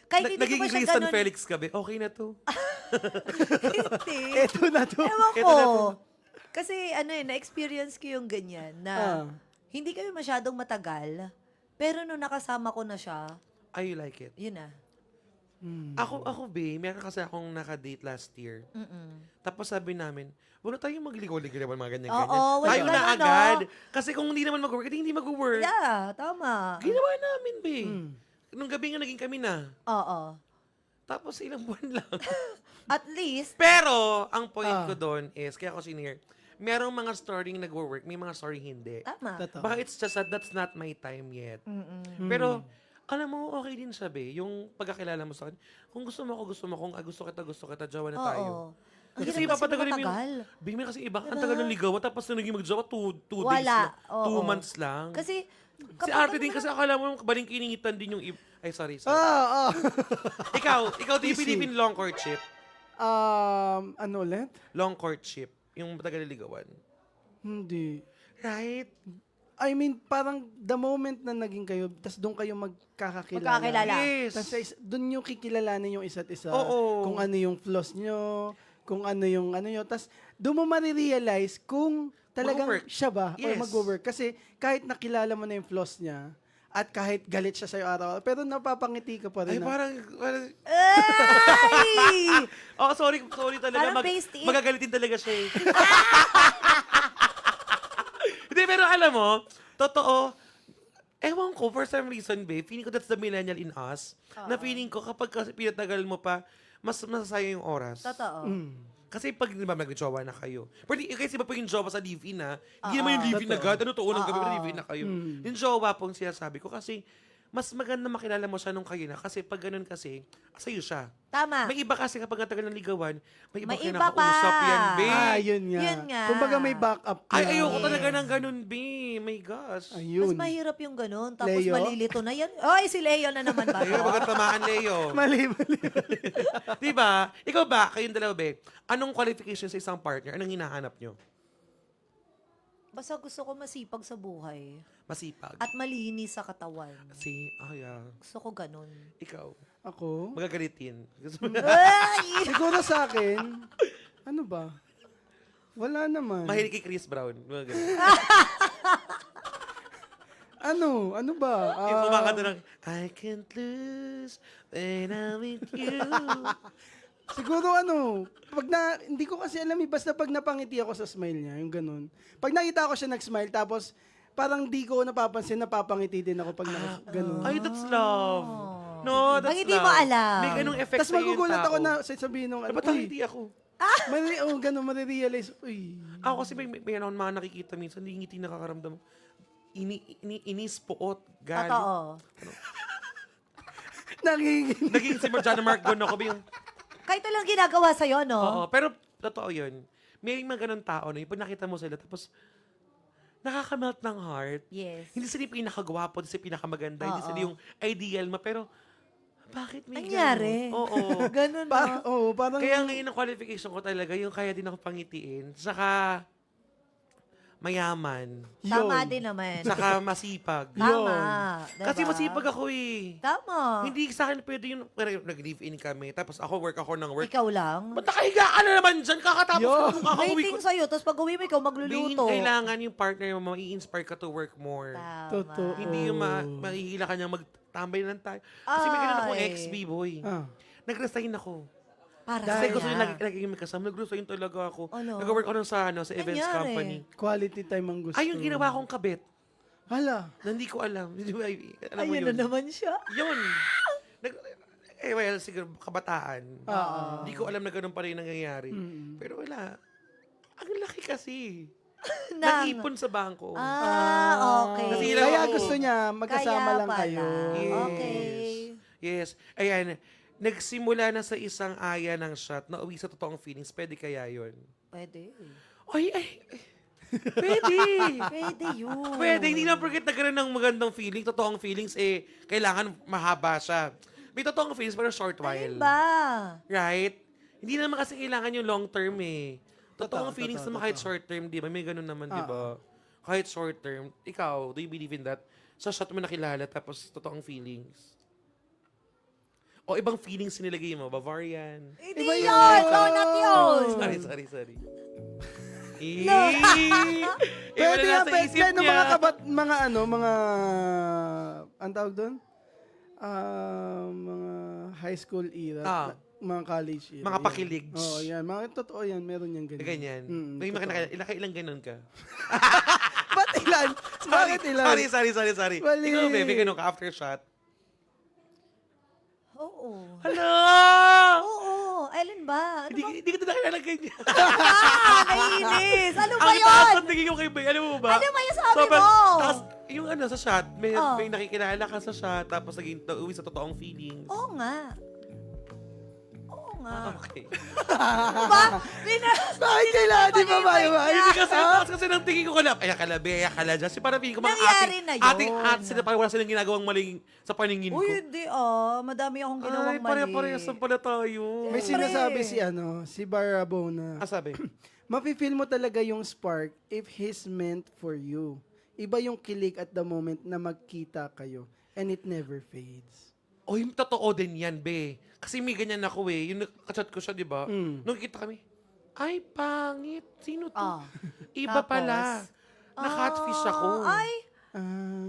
kahit hindi ko
Naging
pa siya
Kristen
ganun.
Felix ka ba? Okay na to.
Hindi.
Eto na to.
Ewan
Ito
ko.
na to.
Kasi na-experience ko yung ganyan na hindi kami masyadong matagal, pero nung nakasama ko na siya,
I like it.
yun na.
Ako, meron kasi akong naka-date last year. Tapos sabi naman, wala tayong magligaw-ligaw naman mga ganyan-ganyan.
Oo, wala
Tayo na
ganun,
agad. Kasi kung hindi naman mag-work, hindi mag-work.
Yeah, tama.
Ginawa namin, be. Nung gabi nga naging kami na.
Oo.
Tapos ilang buwan lang.
At least,
Pero, ang point ko doon is, kaya ako senior, merong mga story nag-work, may mga story hindi.
tama.
Totoo.
Baka it's just that that's not my time yet. Pero, alam mo, okay din sabi, yung pagkakilala mo sa akin, kung gusto mo ako, gusto mo, kung gusto kita, jowa na tayo.
Oo. Ang
Kasi
hirap kasi
papatagalin mo
matagal.
yung, bigyan kasi iba, ang tagal ng ligawan, tapos nung naging mag-jowa, two days
Wala.
lang, 2
Oo.
months lang.
Kasi,
Si arte din kasi akala mo, baling kiningitan din yung, ay sorry.
Ah, ah.
Ikaw, do you
Easy.
believe in long courtship?
Ano ulit?
Long courtship, yung matagal na ligawan.
Hindi.
Right?
I mean, parang the moment na naging kayo, tas doon kayo magkakakilala.
Magkakilala.
Yes.
Tas doon yung kikilalanin yung isa't isa.
Oo.
Kung ano yung flaws nyo, kung ano yung ano nyo. Tas doon mo marirealize kung talagang
Mag-work.
siya ba or
Yes.
mag-work. Kasi kahit nakilala mo na yung flaws niya, at kahit galit siya sa'yo araw-araw, pero napapangiti ka pa
Ay,
rin. na,
parang
ay!
oh, sorry talaga.
Parang based in-
Magagalitin talaga siya eh. Hindi, pero alam mo, totoo, ewan ko, for some reason, babe, feeling ko that's the millennial in us, na feeling ko kapag kasi pinatagal mo pa, mas masasayang yung oras.
Totoo.
Kasi pag, di ba, nag-jowa na kayo. Pero kasi iba po yung jowa sa live-in, ha? Hindi naman yung live-in agad. Ano to, unang gabi na live-in na kayo. Yung jowa pong sinasabi ko kasi mas maganda makilala mo siya nung kayo na. Kasi pag ganun kasi, sa'yo siya.
Tama.
May iba kasi kapag natagal ng ligawan, may iba
May
kayo
iba pa.
nakausap yan, babe.
yun nga.
Yun nga.
Kumbaga may backup
Ay,
na.
ayoko talaga ng ganun, babe. My gosh.
Ayun.
Mas mahirap yung ganun. Tapos
Leo?
malilito na yan. Oy, si Leo na naman ba?
Ayun, bagat tamaan, Leo.
Mali.
Diba? Ikaw ba, kayong dalawa, babe, anong qualifications sa isang partner? Anong hinahanap nyo?
Basta gusto ko masipag sa buhay.
Masipag.
At malinis sa katawan.
Yeah.
Gusto ko ganun.
Ikaw,
Ako?
magagalitin. Gusto mo
Ay!
Siguro sa akin, ano ba? Wala naman.
mahilig kay Chris Brown. Mga ganun.
Ano ba?
Yung kumakanta ng, I can't lose when I'm with you.
Siguro hindi ko kasi alam basta pag napangiti ako sa smile niya, yung ganun. Pag nakita ko siya nag-smile, tapos parang di ko napapansin, napapangiti din ako pag ganun.
Ay, that's love. No, that's
Pag hindi
love.
mo alam.
May ganung effect
Tapos
sa'yo yung
magugulat
tao.
ako na sabihin nung,
Ba't hindi ako?
ganun, marirealize, uy.
Ako kasi may ano, mga nakikita minsan, hindi ngiti nakakaramdam. Inis, puot, galit.
Totoo.
Nanginginig.
Naging si Marjana Mark Gon ako ba yung...
Kahit lang ginagawa sa'yo, no?
Oo, pero totoo yun. May mga ganun tao na yung pag nakita mo sila, tapos nakakamelt ng heart.
Yes.
Hindi sila yung pinakagwapo, hindi sila pinakamaganda, hindi
Oo.
sila yung ideal mo, pero bakit may
Nangyari.
ganun? Oo.
Ganun, no?
Parang,
Kaya ngayon ang qualification ko talaga, yung kaya din ako pangitiin, saka mayaman,
Tama din naman.
saka masipag.
Tama.
Kasi
Diba?
masipag ako eh.
Tama.
Hindi sa akin pwede yung nag-live-in kami, tapos ako work ng work.
Ikaw lang.
Ba't nakahiga ka na naman dyan? Kakatapos ko nung kakauwi ko.
Waiting sa'yo, tapos pag uwi mo, ikaw magluluto.
Kailangan yung partner mo, mai-inspire ka to work more.
Tama.
Totoo.
Hindi yung mahihila ka niyang magtambay lang tayo. Kasi may ganun ako
Ay.
ex-b-boy. Nag-resign ako.
Para
Kasi
sa'yo.
gusto yung lagi may kasama. Nag-resign talaga ako.
Ano?
Nag-work ako sa events
Nangyari?
company.
quality time ang gusto.
Ay, yung ginawa kong kabit.
Hala.
Na hindi ko alam. Hindi mo- alam mo
Ayun
yun.
na naman siya.
Yun. Well, siguro kabataan. Hindi ko alam na ganun pa rin nangyayari. Pero wala. Ang laki kasi. Nag-ipon sa bangko.
Okay.
Kasi ilang
Kaya
ako.
gusto niya, magkasama
Kaya
lang
pala.
kayo.
Yes.
Okay.
Yes. Ayan. nagsimula na sa isang aya ng shot na uwi sa totoong feelings, pwede kaya yun?
Pwede.
Ay. Pwede.
Pwede yun.
Pwede, hindi na porket nagkaroon ng magandang feeling, totoong feelings, kailangan mahaba siya. May totoong feelings, pero short while.
Alin ba?
Right? Hindi naman kasi kailangan yung long term Totoong
Totoo,
feelings
totoo,
naman kahit
totoo.
short term, di ba? May ganun naman, di ba? Kahit short term. Ikaw, do you believe in that? Sa shot mo nakilala, tapos totoong feelings. O ibang feelings sinilagay mo? Bavarian?
Hindi
Iba
yun!
yun.
No, not yun!
Sorry.
No.
Pwede
na
yan,
sa
pwede
isip
yan ng
niya.
mga ang tawag doon? Mga high school era, mga college era.
Mga
yan.
pakilig.
Oo, yan. Mga totoo yan, meron yan ganyan.
Ganyan. May
totoo.
ilang ganun ka?
Ba't ilan? Bakit ilan?
Sorry.
Mali.
Ikaw, baby, ganun ka after shot.
Oo.
Hala!
Oo. Alin ba? Ano ba?
Hindi ka nakilala ganyan.
Naiinis! Ano ba
Ang
yun?
taas ng tingin ko kay Bay. Alam mo ba?
Ano ba yung sabi
Sobrang
mo?
taas, yung sa shot, may
Oh.
nakikilala ka sa shot, tapos naging uwi sa totoong feelings.
Oo nga.
Okay.
Ba?
Bakit kailangan? Di ba ba?
Hindi kasi ang taas kasi ng tingin ko kalab. Ay, kala dyan. Parang feeling ko mga
Nangyari na yun.
ating sila parang wala silang ginagawang maling sa paningin ko.
Uy, hindi Madami akong ginawang
Ay,
mali.
pare-parehas lang pala tayo.
May sinasabi si Barabona.
Sabi?
Mafe-feel mo talaga yung spark if he's meant for you. Iba yung kilig at the moment na magkita kayo and it never fades.
Oh, yung totoo din yan, be. Kasi may ganyan ako Yung nakachat ko siya, di ba? Nung kita kami, ay, pangit. Sino to? Iba
Tapos?
pala. Na-catfish ako.
Ay,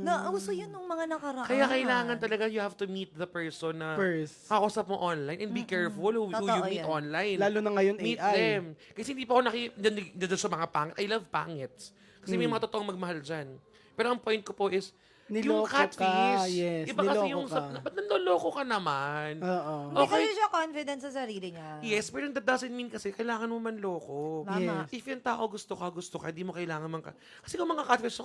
nauso yun nung mga nakaraan.
Kaya kailangan talaga you have to meet the person na
First.
kakusap mo online and be careful who you
Totoo
meet
yan.
online.
Lalo na ngayon
Meet
AI.
them. Kasi hindi pa ako dyan sa mga pangit. I love pangits. Kasi may mga totoong magmahal dyan. Pero ang point ko po is, yung
Niloko ka,
catfish.
yes,
Iba kasi
niloko
yung,
ka.
ba't nanloloko ka naman?
Oo.
Hindi
Okay.
kasi siya confident sa sarili niya.
Yes, pero that doesn't mean kasi kailangan mo manloko.
Tama.
If yung tao gusto ka, di mo kailangan kasi kung mga catfish,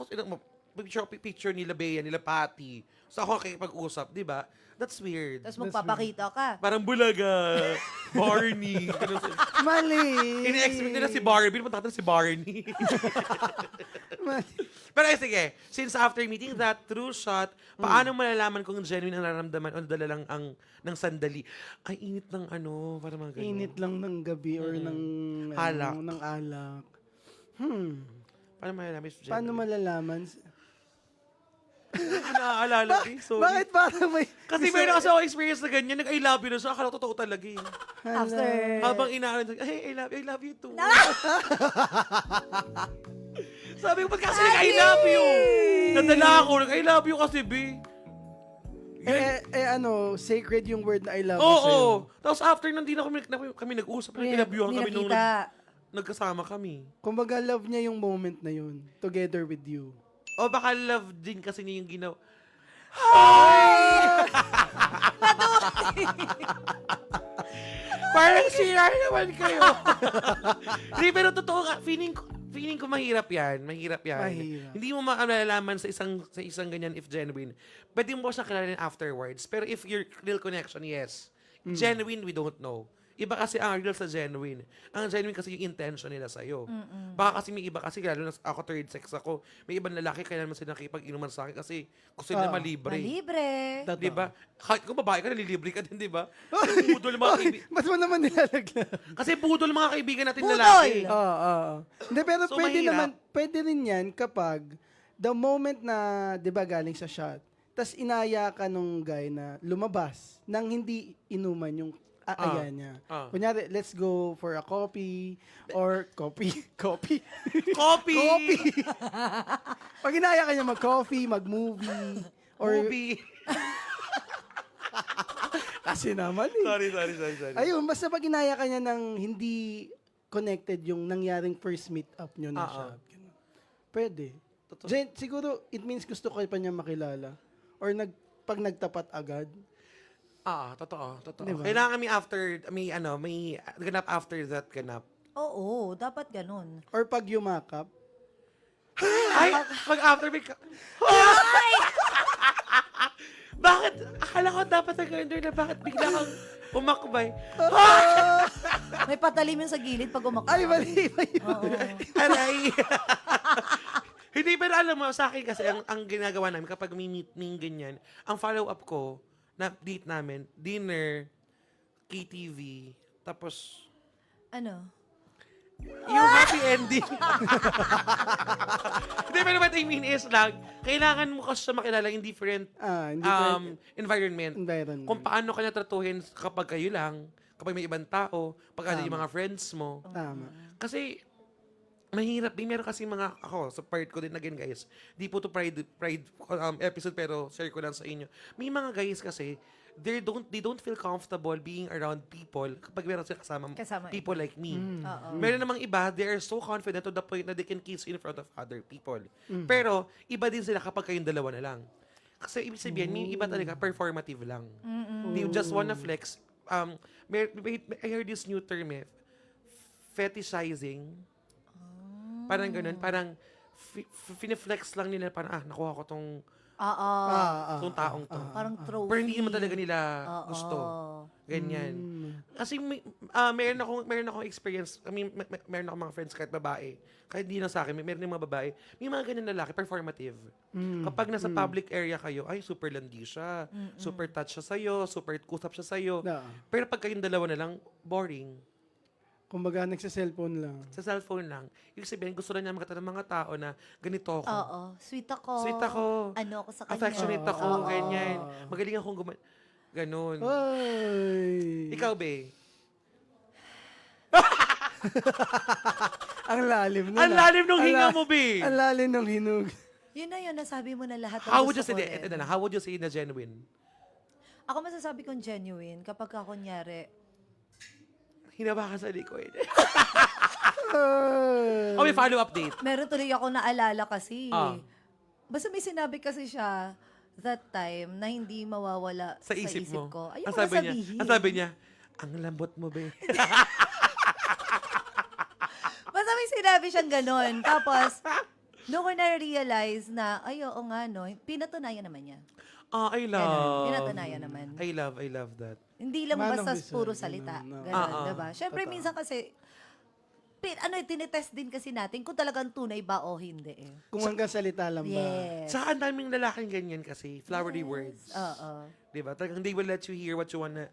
picture nila Bea, nila Patty. So ako nakikipag-usap, di ba? That's weird.
Tapos magpapakita ka.
Parang bulaga, Barney. Ganun sila.
Mali.
Ini-expect nila si Barbie, punta si Barney.
Mali.
Pero sige, since after meeting that true shot, paano malalaman kung genuine ang nararamdaman o dala lang ng sandali? Ay, init ng parang mga ganun.
Init lang ng gabi or ng
Alak.
ng alak.
Paano malalaman if genuine?
Paano malalaman?
Hindi ko naaalala sorry.
Bakit parang may...
Kasi meron kasi ako experience na ganyan, nag-I love you na siya, akala ko totoo talaga
After.
Habang inaalan siya, hey, I love you too. Sabi ko, ba't kasi nag-I love you? Nadala ako, nag-I love you kasi, B.
Sacred yung word na I love
Oo.
you sa'yo.
Tapos after nun, di na kami nag-usap. Kinabyuhan kami nung
nakita.
nagkasama kami.
Kumbaga love niya yung moment na yun. Together with you.
O baka love din kasi niya yung ginawa. Parang sira naman kayo. Hindi, pero totoo nga, feeling ko mahirap yan. Mahirap. Hindi mo malalaman sa isang ganyan if genuine. Pwede mo siya kilalanin afterwards. Pero if your real connection, yes. Genuine, we don't know. Iba kasi ang real sa genuine. Ang genuine kasi yung intention nila sa'yo. Baka kasi may iba kasi, lalo na ako third sex ako, may ibang lalaki kaya naman sila nakipag-inuman sa akin kasi gusto nila malibre.
Malibre.
Totoo.
Di ba? Kahit kung babae ka, nalilibre ka din, di ba? Budol mga kaibigan.
Ba't mo naman nilalaglag?
Kasi budol mga kaibigan natin
Budol!
lalaki.
Oo. Hindi, pero
So,
pwede rin yan kapag the moment na, di ba, galing sa shot, tas inaya ka nung guy na lumabas nang hindi inuman yung aaya niya. Kunyari, let's go for a coffee or coffee.
Coffee!
Pag inaya ka niya mag-coffee, mag-movie, or...
Movie.
Kasi naman eh.
Sorry.
Ayun, basta pag inaya ka niya ng hindi connected yung nangyaring first meet up nyo na siya. Ganun. Pwede. Siguro, it means gusto ko pa niya makilala. Or pag nagtapat agad.
Totoo.
Diba?
Kailangan may ganap after that ganap.
Oo, dapat ganun.
Or pag yumakap.
Ay, pag after may Bakit? Akala ko dapat nag-under na bakit bigla kang umakbay?
May patalim yun sa gilid pag umakbo.
Ay, mali ba yun?
Oo.
Aray! Hindi, pero alam mo, sa akin kasi, ang ginagawa namin kapag may meeting ganyan, ang follow-up ko, na date namin, dinner, KTV, tapos,
Ano?
yung happy ending. Hindi, pero what I mean is lang, kailangan mo kasi makilala yung different
Hindi
environment.
environment.
Kung paano kanya tratuhin kapag kayo lang, kapag may ibang tao, pag ano yung mga friends mo.
Tama.
Kasi, mahirap din. Meron kasi mga, ako, sa part ko din again, guys. Di po to pride episode, pero share ko lang sa inyo. May mga guys kasi, they don't feel comfortable being around people kapag meron sila kasama people like me.
Oo.
Meron namang iba, they are so confident to the point na they can kiss in front of other people. Pero, iba din sila kapag kayong dalawa na lang. Kasi ibig sabihin, may iba talaga, performative lang. They just wanna flex. I heard this new term fetishizing. Parang ganun, parang fine-flex lang nila, parang, nakuha ko tong taong to.
Parang trophy.
Pero hindi naman talaga nila gusto. Ganyan. Kasi meron akong experience, meron akong mga friends kahit babae. Kahit hindi lang sa akin, meron yung mga babae. May mga ganyan lalaki, performative. Kapag nasa public area kayo, ay, super landi siya. Super touch siya sa'yo, super kusap siya sa'yo.
No.
Pero pag kayong dalawa na lang, boring.
Kumbaga, nagsa-cellphone lang.
Sa cellphone lang. Ibig sabihin, gusto na niya makita ng mga tao na ganito ako.
Oo. Sweet ako.
Sweet ako.
Ano ako sa kanya.
Affectionate ako,
Oo.
ganyan. Magaling akong ganon.
Ay!
Ikaw, be?
Ang lalim nun.
Ang lalim nung hinga mo, be!
Ang lalim nung hinug.
Yun na yun, nasabi mo na lahat. ng
How would you
gusto
say,
ko rin.
ito na, how would you say na genuine?
Ako masasabi kong genuine kapag ka kunyari,
Hinabakan sa likod.
Ay.
Oh, may follow-up date.
meron tuloy ako naalala kasi.
Ah.
Basta may sinabi kasi siya that time na hindi mawawala
Sa isip mo.
ko.
Ang
Ayoko
sabi
na
niya,
sabihin.
ang sabi niya, ang lambot mo, be.
Basta may sinabi siyang ganon. Tapos, doon ko na-realize na, ay, oo nga, no. Pinatunayan naman niya.
I love.
Ganon. Pinatunayan naman.
I love that.
Hindi lang
Man of
basta
his
puro
word,
salita.
no.
Ganon, diba? Siyempre, minsan kasi, tinetest din kasi natin kung talagang tunay ba o hindi eh.
Kung hanggang salita lang ba?
Yes.
Saka ang daming lalaking ganyan kasi, flowery words.
Oo.
Diba? Talagang they will let you hear what you wanna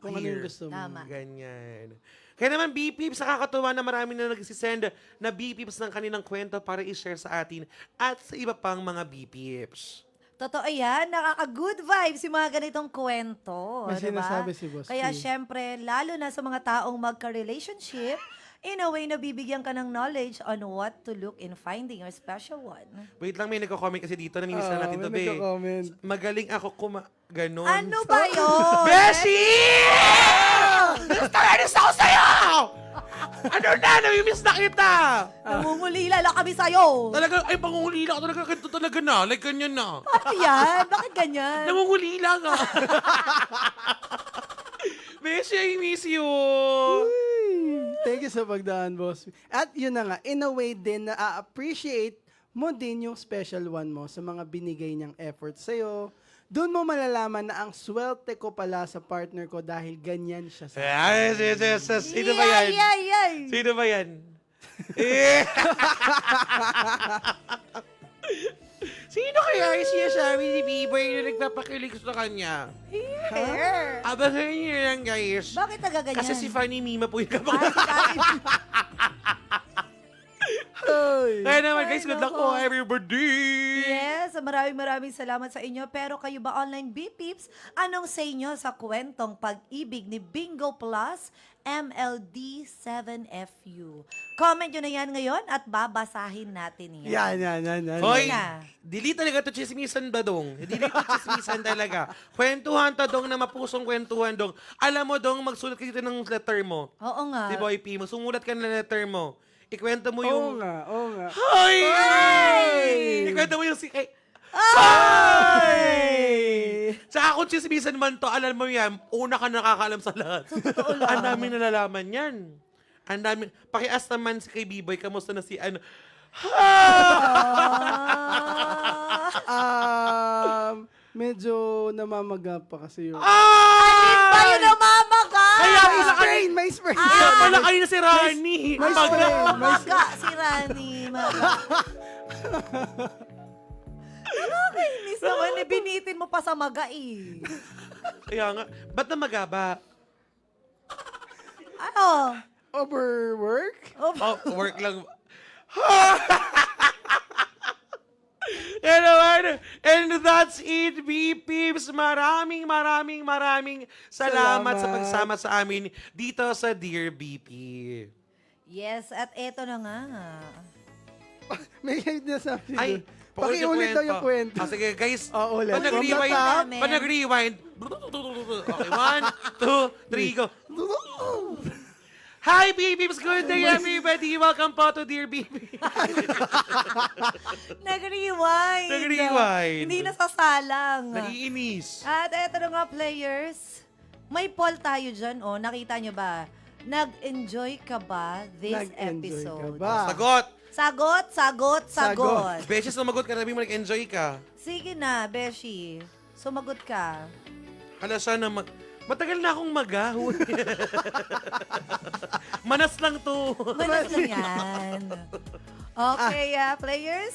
Kung ano
hear.
yung gusto mo.
Tama.
Ganyan. Kaya naman, B-Pips, nakakatuwa na marami na nagsisend na B-Pips ng kanilang kwento para i-share sa atin at sa iba pang mga B-Pips.
Totoo yan, nakaka-good vibes yung mga ganitong kwento.
May
diba?
sinasabi si Boss
Kaya
P.
syempre, lalo na sa mga taong magka-relationship, in a way na bibigyan ka ng knowledge on what to look in finding your special one.
Wait lang, may nagko-comment kasi dito. Namimiss na natin to,
may
be.
nagko-comment.
Magaling ako ganon.
Ano ba yun?
Beshi! Gusto ako sa'yo! Ano na? Namimiss na kita!
Namumulila lang kami sa'yo.
Talaga, ay, pangungulila ko talaga. Ganito talaga na. Like, ganyan na.
Ano yan? Bakit ganyan?
Namungulila nga. Beshi, I miss you.
Thank you sa pagdaan, boss. At yun na nga, in a way din na appreciate mo din yung special one mo sa mga binigay niyang effort sa'yo. Doon mo malalaman na ang swerte ko pala sa partner ko dahil ganyan siya sa
Yes. Sino ba yan?
Yay!
Sino ba yan? Eh. Sino kaya yung sinasabi ni Bieber na nagpapakilig sa kanya?
Here.
Abangan niyo lang, guys.
Bakit nagaganyan?
Kasi si Fanny Mima po yung
Ah,
kapag...
si Fanny.
Ay.
Kaya naman, guys,
Ay,
good luck
nako.
po, everybody!
Yes, maraming salamat sa inyo. Pero kayo ba online B-Peeps? Anong say nyo sa kwentong pag-ibig ni Bingo Plus MLD7FU? Comment nyo na yan ngayon at babasahin natin yan.
Yan.
Hoy,
na.
delete talaga to chismisan ba dong? Delete to chismisan talaga. Kwentuhan ta dong na mapusong kwentuhan dong. Alam mo dong, magsulat ka dito ng letter mo.
Oo nga.
Si Boy P, magsumulat ka ng letter mo. Ikwento mo
Oo
yung...
nga.
Hoy! Ikwento mo yung si... Ay! Tsaka kung chismisan man to, alam mo yan, una ka nakakaalam sa lahat.
totoo lang.
Ang daming nalalaman yan. Ang daming... Pakias naman si kay B-Boy, kamusta na si ano...
Ah.
Medyo namamaga pa kasi yun.
Ba yun namamaga?
Kaya
May
pala
sprain, may sprain.
Kaya pala kayo na si Rani.
may
Maga.
spray.
Maga si Rani. Maga. Nakakainis naman. Binitin mo pa sa maga eh.
Kaya nga. Ba't na magaba?
Ano?
Overwork?
Oh, work lang. And that's it, B-Peeps. Maraming salamat sa pagsama sa amin dito sa Dear BP.
Yes, at eto na nga.
May na sabi
Ay,
doon. Pakiulit daw yung kwento.
Sige, guys.
Ulit.
Pag nag-rewind,
From the top.
pag nag-rewind. Okay, 1, 2, 3, go. Hi, B-Peeps. Good day, everybody. Welcome po to Dear BP.
Nag-rewind.
Nag-rewind.
Hindi nasasalang.
Naiinis.
At eto na nga, players. May poll tayo dyan, oh. Nakita nyo ba? Nag-enjoy ka ba this
Nag-enjoy ka
episode?
ba?
Sagot.
Sagot.
Beses sumagot ka, sabi mo nag-enjoy ka.
Sige na, Beshi. Sumagot ka.
Hala siya na matagal na akong magahon. Manas lang to.
Manas lang yan. Okay, players.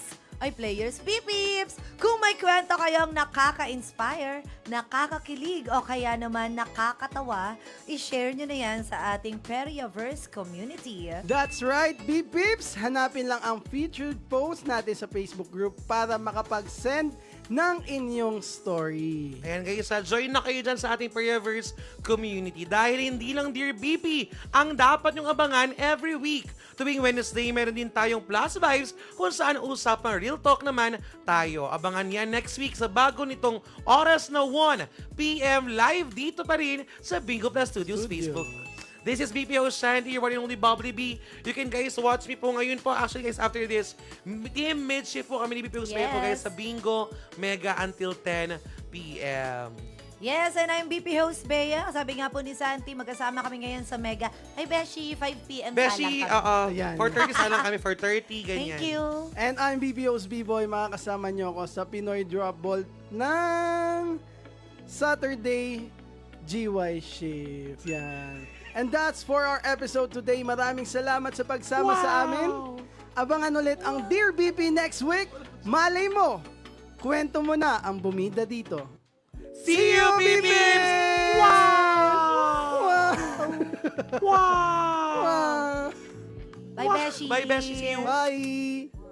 Beep-beeps! Kung may kwento kayong nakaka-inspire, nakakakilig, o kaya naman nakakatawa, i-share nyo na yan sa ating Perioverse community.
That's right, Beep-Beeps! Hanapin lang ang featured post natin sa Facebook group para makapag-send ng inyong story.
Ayan guys, join na kayo dyan sa ating Perioverse community dahil hindi lang Dear BP ang dapat nyong abangan every week. Tuwing Wednesday, meron din tayong Plus Vibes kung saan usapang real talk naman tayo. Abangan yan next week sa bago nitong oras na 1 p.m. live dito pa rin sa Bingo Plus Studios Facebook. This is BPO Shandy, your one and only Bubbly B. You can guys watch me po ngayon po. Actually guys, after this, team mid-shift po kami ni BPO Spray po guys sa Bingo Mega until 10 p.m.
Yes, and I'm BP host Bea. Sabi nga po ni Santi, magkasama kami ngayon sa Mega. Ay, Beshi, 5 p.m.
Beshi,
Ayan.
4:30 sana kami, 4:30, ganyan.
Thank you.
And I'm BPO's B-Boy. Makakasama nyo ako sa Pinoy Drop Ball ng Saturday GY Shift. Yan. And that's for our episode today. Maraming salamat sa pagsama sa amin. Abangan ulit ang Dear BP next week. Malay mo, kwento mo na ang bumida dito.
See you, BPs! Wow!
Wow!
Wow!
Wow!
Bye, Beshi.
Bye, Beshi. See you.
Bye!